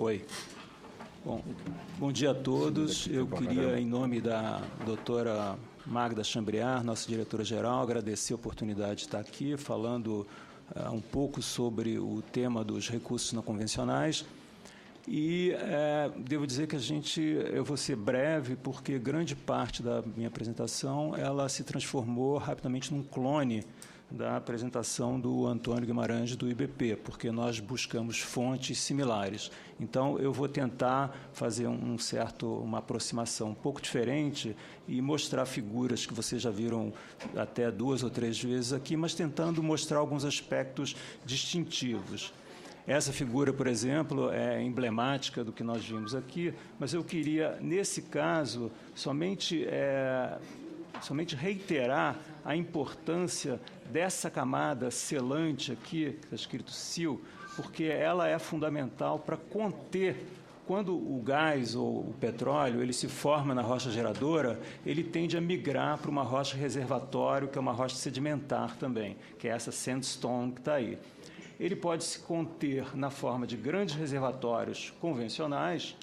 Oi. Bom dia a todos. Eu queria, em nome da doutora Magda Chambriard, nossa diretora-geral, agradecer a oportunidade de estar aqui falando um pouco sobre o tema dos recursos não convencionais. E devo dizer que eu vou ser breve, porque grande parte da minha apresentação ela se transformou rapidamente num clone da apresentação do Antônio Guimarães do IBP, porque nós buscamos fontes similares. Então, eu vou tentar fazer uma aproximação um pouco diferente e mostrar figuras que vocês já viram até 2 ou 3 vezes aqui, mas tentando mostrar alguns aspectos distintivos. Essa figura, por exemplo, é emblemática do que nós vimos aqui, mas eu queria, nesse caso, somente reiterar a importância dessa camada selante aqui, que está escrito SIL, porque ela é fundamental para conter. Quando o gás ou o petróleo ele se forma na rocha geradora, ele tende a migrar para uma rocha reservatório, que é uma rocha sedimentar também, que é essa sandstone que está aí. Ele pode se conter na forma de grandes reservatórios convencionais,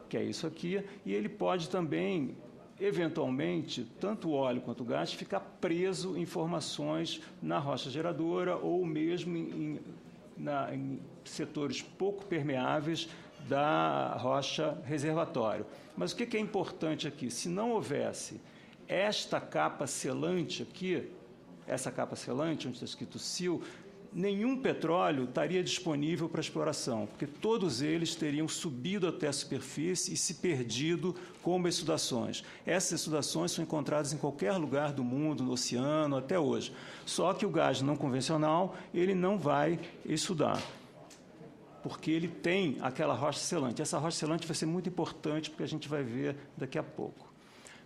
que é isso aqui, e ele pode também, eventualmente, tanto o óleo quanto o gás, ficar preso em formações na rocha geradora ou mesmo em setores pouco permeáveis da rocha reservatório. Mas o que é importante aqui? Se não houvesse esta capa selante aqui, essa capa selante, onde está escrito SIL, nenhum petróleo estaria disponível para exploração, porque todos eles teriam subido até a superfície e se perdido como exudações. Essas exudações são encontradas em qualquer lugar do mundo, no oceano, até hoje. Só que o gás não convencional, ele não vai exudar, porque ele tem aquela rocha selante. Essa rocha selante vai ser muito importante, porque a gente vai ver daqui a pouco.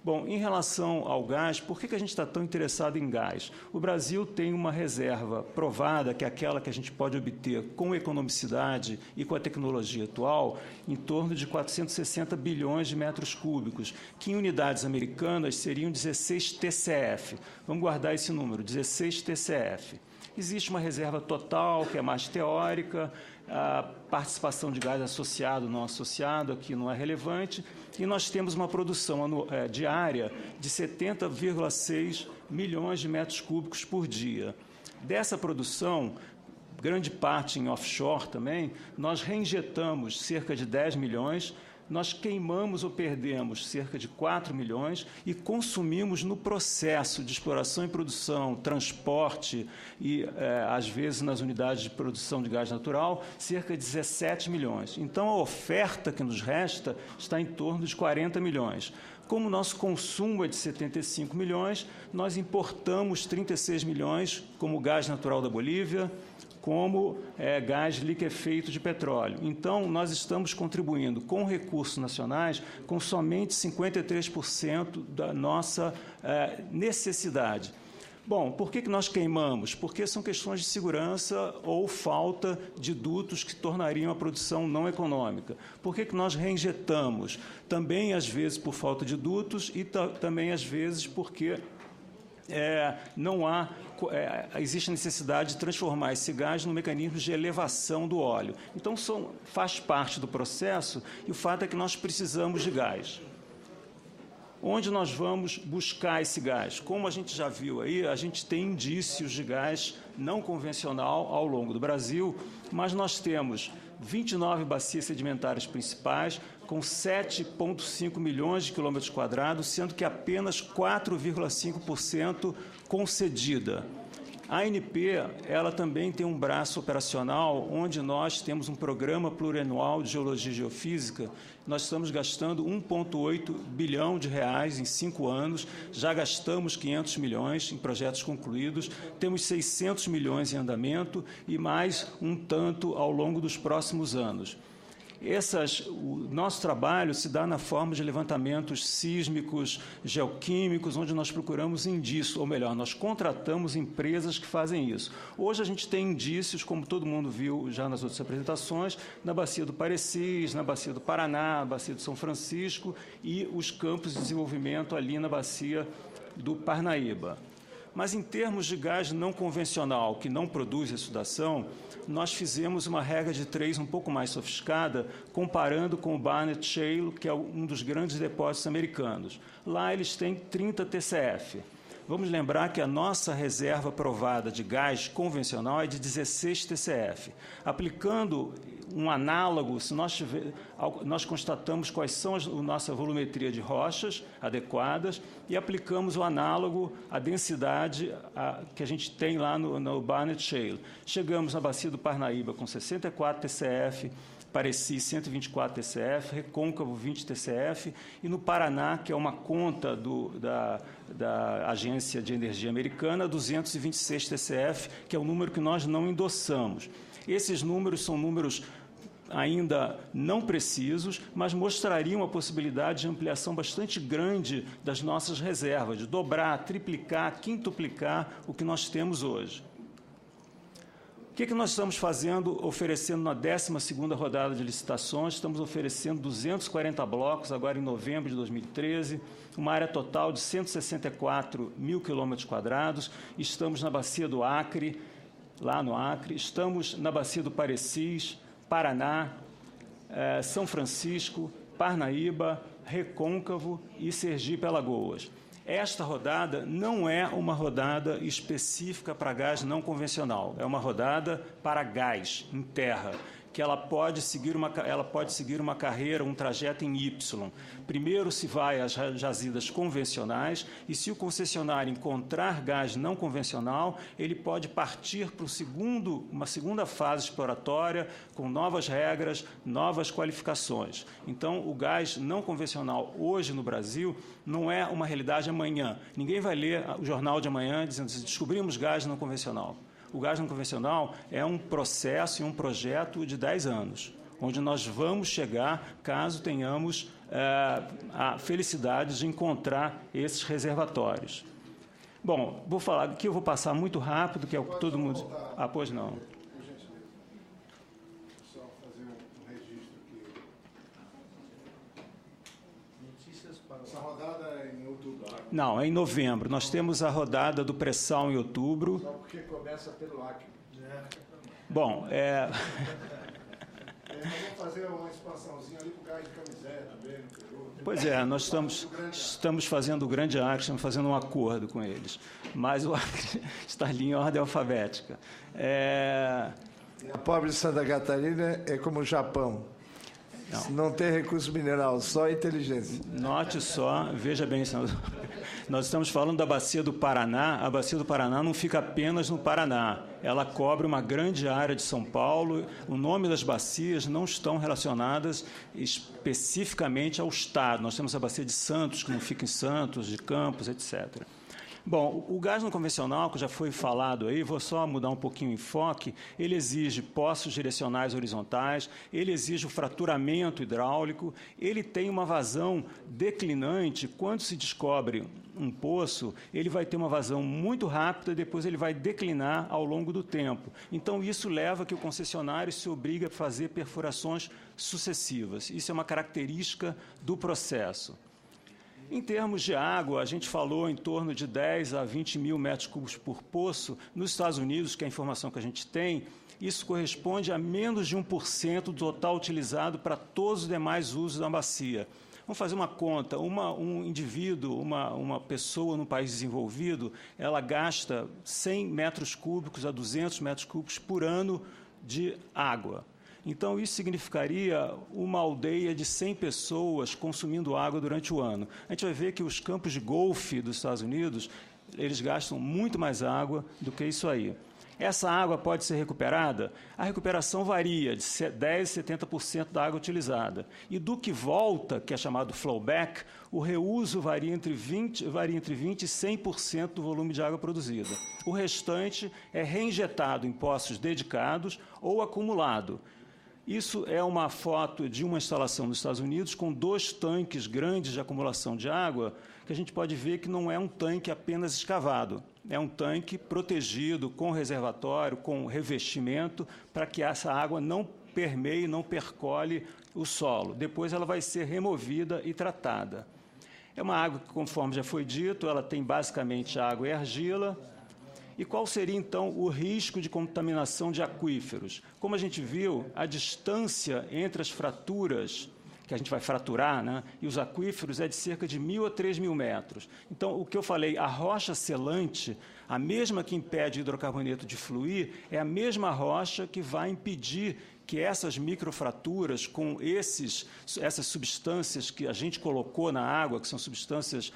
Bom, em relação ao gás, por que a gente está tão interessado em gás? O Brasil tem uma reserva provada, que é aquela que a gente pode obter com economicidade e com a tecnologia atual, em torno de 460 bilhões de metros cúbicos, que em unidades americanas seriam 16 TCF. Vamos guardar esse número, 16 TCF. Existe uma reserva total, que é mais teórica, a participação de gás associado, não associado, aqui não é relevante, e nós temos uma produção diária de 70,6 milhões de metros cúbicos por dia. Dessa produção, grande parte em offshore também, nós reinjetamos cerca de 10 milhões, nós queimamos ou perdemos cerca de 4 milhões e consumimos no processo de exploração e produção, transporte e, às vezes, nas unidades de produção de gás natural, cerca de 17 milhões. Então, a oferta que nos resta está em torno de 40 milhões. Como o nosso consumo é de 75 milhões, nós importamos 36 milhões como gás natural da Bolívia, como gás liquefeito de petróleo. Então, nós estamos contribuindo com recursos nacionais com somente 53% da nossa necessidade. Bom, por que nós queimamos? Porque são questões de segurança ou falta de dutos que tornariam a produção não econômica. Por que nós reinjetamos? Também, às vezes, por falta de dutos e também, às vezes, porque existe a necessidade de transformar esse gás no mecanismo de elevação do óleo. Então, faz parte do processo e o fato é que nós precisamos de gás. Onde nós vamos buscar esse gás? Como a gente já viu aí, a gente tem indícios de gás não convencional ao longo do Brasil, mas nós temos 29 bacias sedimentares principais, com 7,5 milhões de quilômetros quadrados, sendo que apenas 4,5% concedida. A ANP, ela também tem um braço operacional onde nós temos um programa plurianual de geologia e geofísica. Nós estamos gastando 1,8 bilhão de reais em 5 anos, já gastamos 500 milhões em projetos concluídos, temos 600 milhões em andamento e mais um tanto ao longo dos próximos anos. O nosso trabalho se dá na forma de levantamentos sísmicos, geoquímicos, onde nós procuramos indícios, ou melhor, nós contratamos empresas que fazem isso. Hoje a gente tem indícios, como todo mundo viu já nas outras apresentações, na Bacia do Parecis, na Bacia do Paraná, na Bacia do São Francisco e os campos de desenvolvimento ali na Bacia do Parnaíba. Mas, em termos de gás não convencional, que não produz exsudação, nós fizemos uma regra de 3 um pouco mais sofisticada, comparando com o Barnett Shale, que é um dos grandes depósitos americanos. Lá eles têm 30 TCF. Vamos lembrar que a nossa reserva provada de gás convencional é de 16 TCF. Aplicando um análogo, se nós constatamos quais são a nossa volumetria de rochas adequadas e aplicamos o análogo à densidade que a gente tem lá no Barnett Shale. Chegamos na bacia do Parnaíba com 64 TCF, Pareci 124 TCF, Recôncavo 20 TCF, e no Paraná, que é uma conta da Agência de Energia Americana, 226 TCF, que é o número que nós não endossamos. Esses números são números ainda não precisos, mas mostrariam a possibilidade de ampliação bastante grande das nossas reservas, de dobrar, triplicar, quintuplicar o que nós temos hoje. O que nós estamos fazendo, oferecendo na 12ª rodada de licitações? Estamos oferecendo 240 blocos, agora em novembro de 2013, uma área total de 164 mil quilômetros quadrados. Estamos na bacia do Acre, lá no Acre, estamos na bacia do Parecis, Paraná, São Francisco, Parnaíba, Recôncavo e Sergipe-Alagoas. Esta rodada não é uma rodada específica para gás não convencional, é uma rodada para gás em terra, que ela pode seguir uma carreira, um trajeto em Y. Primeiro se vai às jazidas convencionais e, se o concessionário encontrar gás não convencional, ele pode partir para uma segunda fase exploratória com novas regras, novas qualificações. Então, o gás não convencional hoje no Brasil não é uma realidade amanhã. Ninguém vai ler o jornal de amanhã dizendo que descobrimos gás não convencional. O gás não convencional é um processo e um projeto de 10 anos, onde nós vamos chegar caso tenhamos a felicidade de encontrar esses reservatórios. Bom, vou falar aqui, eu vou passar muito rápido, que é o que todo mundo... Ah, pois não. Só fazer um registro aqui. Notícias para... Essa rodada é em outubro? Não, é em novembro. Nós temos a rodada do pré-sal em outubro. Só porque começa pelo Acre. Bom, Nós vamos fazer uma expansãozinha ali para o gás de Camisé também, no Peru. Pois é, nós estamos fazendo o Grande Acre, estamos fazendo um acordo com eles. Mas o Acre está ali em ordem alfabética. A pobre Santa Catarina é como o Japão. Não tem recurso mineral, só inteligência. Note só, veja bem, nós estamos falando da Bacia do Paraná. A Bacia do Paraná não fica apenas no Paraná. Ela cobre uma grande área de São Paulo. O nome das bacias não estão relacionadas especificamente ao Estado. Nós temos a Bacia de Santos, que não fica em Santos, de Campos, etc. Bom, o gás não convencional, que já foi falado aí, vou só mudar um pouquinho o enfoque, ele exige poços direcionais horizontais, ele exige o fraturamento hidráulico, ele tem uma vazão declinante. Quando se descobre um poço, ele vai ter uma vazão muito rápida e depois ele vai declinar ao longo do tempo. Então, isso leva a que o concessionário se obrigue a fazer perfurações sucessivas. Isso é uma característica do processo. Em termos de água, a gente falou em torno de 10 a 20 mil metros cúbicos por poço. Nos Estados Unidos, que é a informação que a gente tem, isso corresponde a menos de 1% do total utilizado para todos os demais usos da bacia. Vamos fazer uma conta. Um indivíduo, uma pessoa no país desenvolvido, ela gasta 100 metros cúbicos a 200 metros cúbicos por ano de água. Então, isso significaria uma aldeia de 100 pessoas consumindo água durante o ano. A gente vai ver que os campos de golfe dos Estados Unidos, eles gastam muito mais água do que isso aí. Essa água pode ser recuperada? A recuperação varia de 10% a 70% da água utilizada. E do que volta, que é chamado flowback, o reuso varia entre 20% e 100% do volume de água produzida. O restante é reinjetado em poços dedicados ou acumulado. Isso é uma foto de uma instalação nos Estados Unidos com 2 tanques grandes de acumulação de água, que a gente pode ver que não é um tanque apenas escavado, é um tanque protegido, com reservatório, com revestimento, para que essa água não permeie, não percole o solo. Depois ela vai ser removida e tratada. É uma água que, conforme já foi dito, ela tem basicamente água e argila. E qual seria, então, o risco de contaminação de aquíferos? Como a gente viu, a distância entre as fraturas, que a gente vai fraturar, né, e os aquíferos é de cerca de 1.000 a 3.000 metros. Então, o que eu falei, a rocha selante, a mesma que impede o hidrocarboneto de fluir, é a mesma rocha que vai impedir que essas microfraturas com essas substâncias que a gente colocou na água, que são substâncias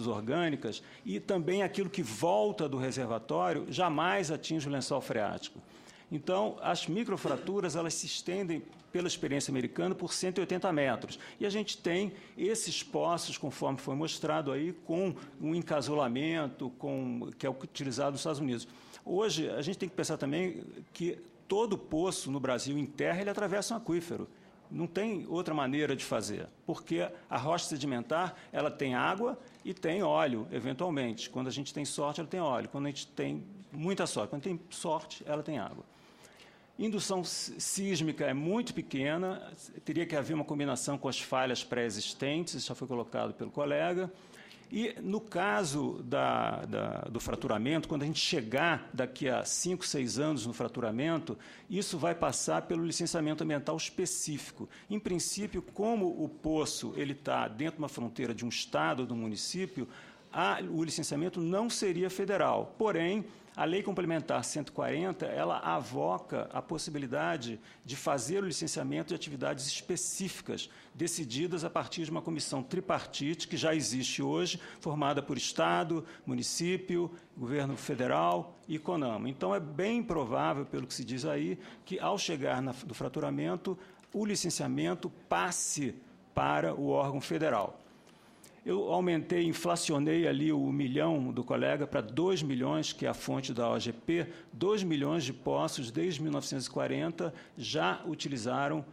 orgânicas, e também aquilo que volta do reservatório, jamais atinge o lençol freático. Então, as microfraturas elas se estendem, pela experiência americana, por 180 metros. E a gente tem esses poços, conforme foi mostrado aí, com um encasulamento que é utilizado nos Estados Unidos. Hoje, a gente tem que pensar também que todo poço no Brasil, em terra, ele atravessa um aquífero. Não tem outra maneira de fazer, porque a rocha sedimentar ela tem água e tem óleo, eventualmente. Quando a gente tem sorte, ela tem óleo. Quando a gente tem muita sorte, quando tem sorte, ela tem água. Indução sísmica é muito pequena, teria que haver uma combinação com as falhas pré-existentes, isso já foi colocado pelo colega. E, no caso do fraturamento, quando a gente chegar daqui a 5, 6 anos no fraturamento, isso vai passar pelo licenciamento ambiental específico. Em princípio, como o poço está dentro de uma fronteira de um estado ou de um município, o licenciamento não seria federal. Porém, a Lei Complementar 140, ela avoca a possibilidade de fazer o licenciamento de atividades específicas, decididas a partir de uma comissão tripartite, que já existe hoje, formada por Estado, município, governo federal e CONAMA. Então, é bem provável, pelo que se diz aí, que, ao chegar do fraturamento, o licenciamento passe para o órgão federal. Eu inflacionei ali o 1 milhão do colega para 2 milhões, que é a fonte da OGP. 2 milhões de poços, desde 1940, já utilizaram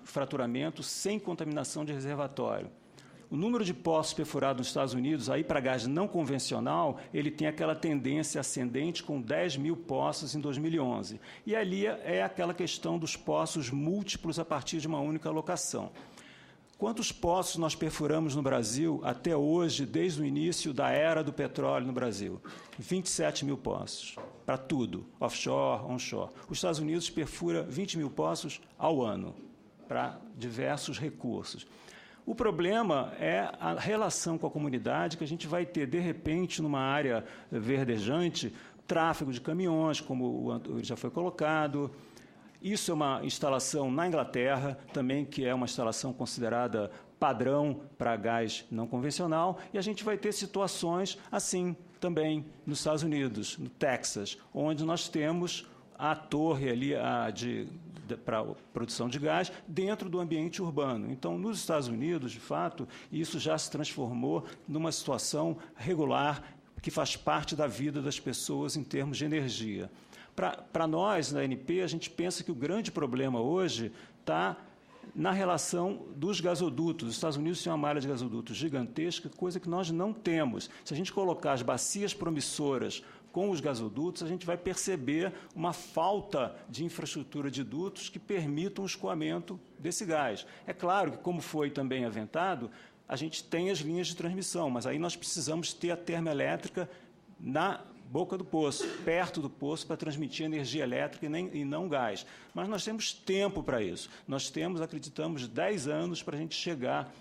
fraturamento sem contaminação de reservatório. O número de poços perfurados nos Estados Unidos, aí para gás não convencional, ele tem aquela tendência ascendente com 10 mil poços em 2011. E ali é aquela questão dos poços múltiplos a partir de uma única locação. Quantos poços nós perfuramos no Brasil até hoje, desde o início da era do petróleo no Brasil? 27 mil poços, para tudo, offshore, onshore. Os Estados Unidos perfura 20 mil poços ao ano, para diversos recursos. O problema é a relação com a comunidade, que a gente vai ter, de repente, numa área verdejante, tráfego de caminhões, como já foi colocado. Isso é uma instalação na Inglaterra, também, que é uma instalação considerada padrão para gás não convencional, e a gente vai ter situações assim também nos Estados Unidos, no Texas, onde nós temos a torre ali para produção de gás dentro do ambiente urbano. Então, nos Estados Unidos, de fato, isso já se transformou numa situação regular que faz parte da vida das pessoas em termos de energia. Para nós, na ANP, a gente pensa que o grande problema hoje está na relação dos gasodutos. Os Estados Unidos têm uma malha de gasodutos gigantesca, coisa que nós não temos. Se a gente colocar as bacias promissoras com os gasodutos, a gente vai perceber uma falta de infraestrutura de dutos que permitam o escoamento desse gás. É claro que, como foi também aventado, a gente tem as linhas de transmissão, mas aí nós precisamos ter a termoelétrica na boca do poço, perto do poço, para transmitir energia elétrica e não gás. Mas nós temos tempo para isso. Nós temos, acreditamos, 10 anos para a gente chegar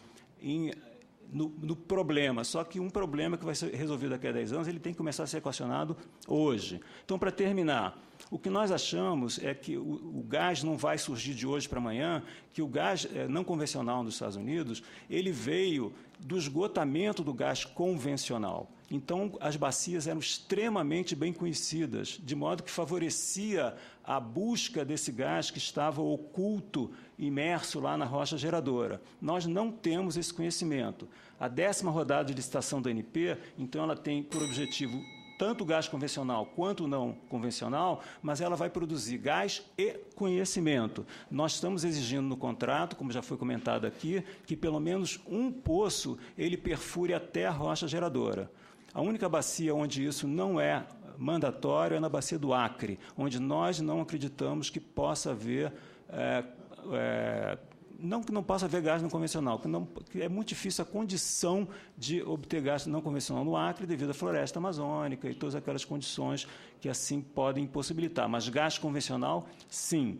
no problema. Só que um problema que vai ser resolvido daqui a 10 anos, ele tem que começar a ser equacionado hoje. Então, para terminar, o que nós achamos é que o gás não vai surgir de hoje para amanhã, que o gás não convencional nos Estados Unidos, ele veio do esgotamento do gás convencional. Então, as bacias eram extremamente bem conhecidas, de modo que favorecia a busca desse gás que estava oculto, imerso lá na rocha geradora. Nós não temos esse conhecimento. A 10ª rodada de licitação da ANP, então, ela tem por objetivo tanto o gás convencional quanto o não convencional, mas ela vai produzir gás e conhecimento. Nós estamos exigindo no contrato, como já foi comentado aqui, que pelo menos um poço ele perfure até a rocha geradora. A única bacia onde isso não é mandatório é na bacia do Acre, onde nós não acreditamos que possa haver não que não possa haver gás não convencional, que é muito difícil a condição de obter gás não convencional no Acre devido à floresta amazônica e todas aquelas condições que assim podem impossibilitar. Mas gás convencional, sim.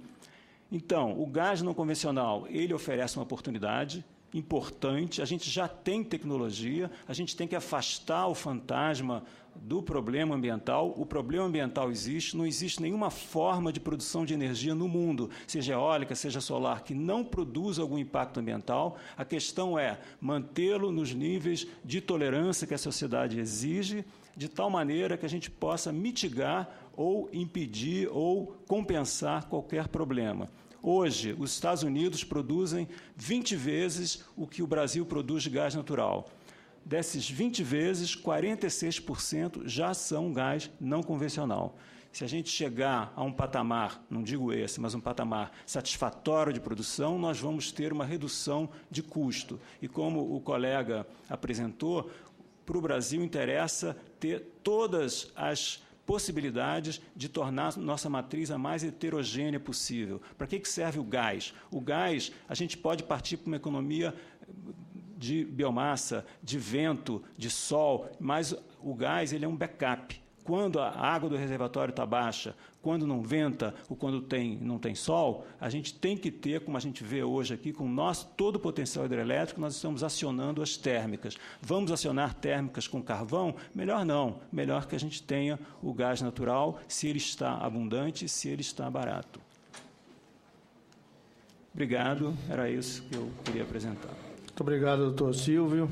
Então, o gás não convencional, ele oferece uma oportunidade importante, a gente já tem tecnologia, a gente tem que afastar o fantasma do problema ambiental. O problema ambiental existe, não existe nenhuma forma de produção de energia no mundo, seja eólica, seja solar, que não produza algum impacto ambiental. A questão é mantê-lo nos níveis de tolerância que a sociedade exige, de tal maneira que a gente possa mitigar ou impedir ou compensar qualquer problema. Hoje, os Estados Unidos produzem 20 vezes o que o Brasil produz de gás natural. Desses 20 vezes, 46% já são gás não convencional. Se a gente chegar a um patamar, não digo esse, mas um patamar satisfatório de produção, nós vamos ter uma redução de custo. E como o colega apresentou, para o Brasil interessa ter todas as possibilidades de tornar nossa matriz a mais heterogênea possível. Para que serve o gás? O gás, a gente pode partir para uma economia de biomassa, de vento, de sol, mas o gás ele é um backup. Quando a água do reservatório está baixa, quando não venta ou quando não tem sol, a gente tem que ter, como a gente vê hoje aqui, com todo o potencial hidrelétrico, nós estamos acionando as térmicas. Vamos acionar térmicas com carvão? Melhor não. Melhor que a gente tenha o gás natural, se ele está abundante, se ele está barato. Obrigado. Era isso que eu queria apresentar. Muito obrigado, doutor Silvio.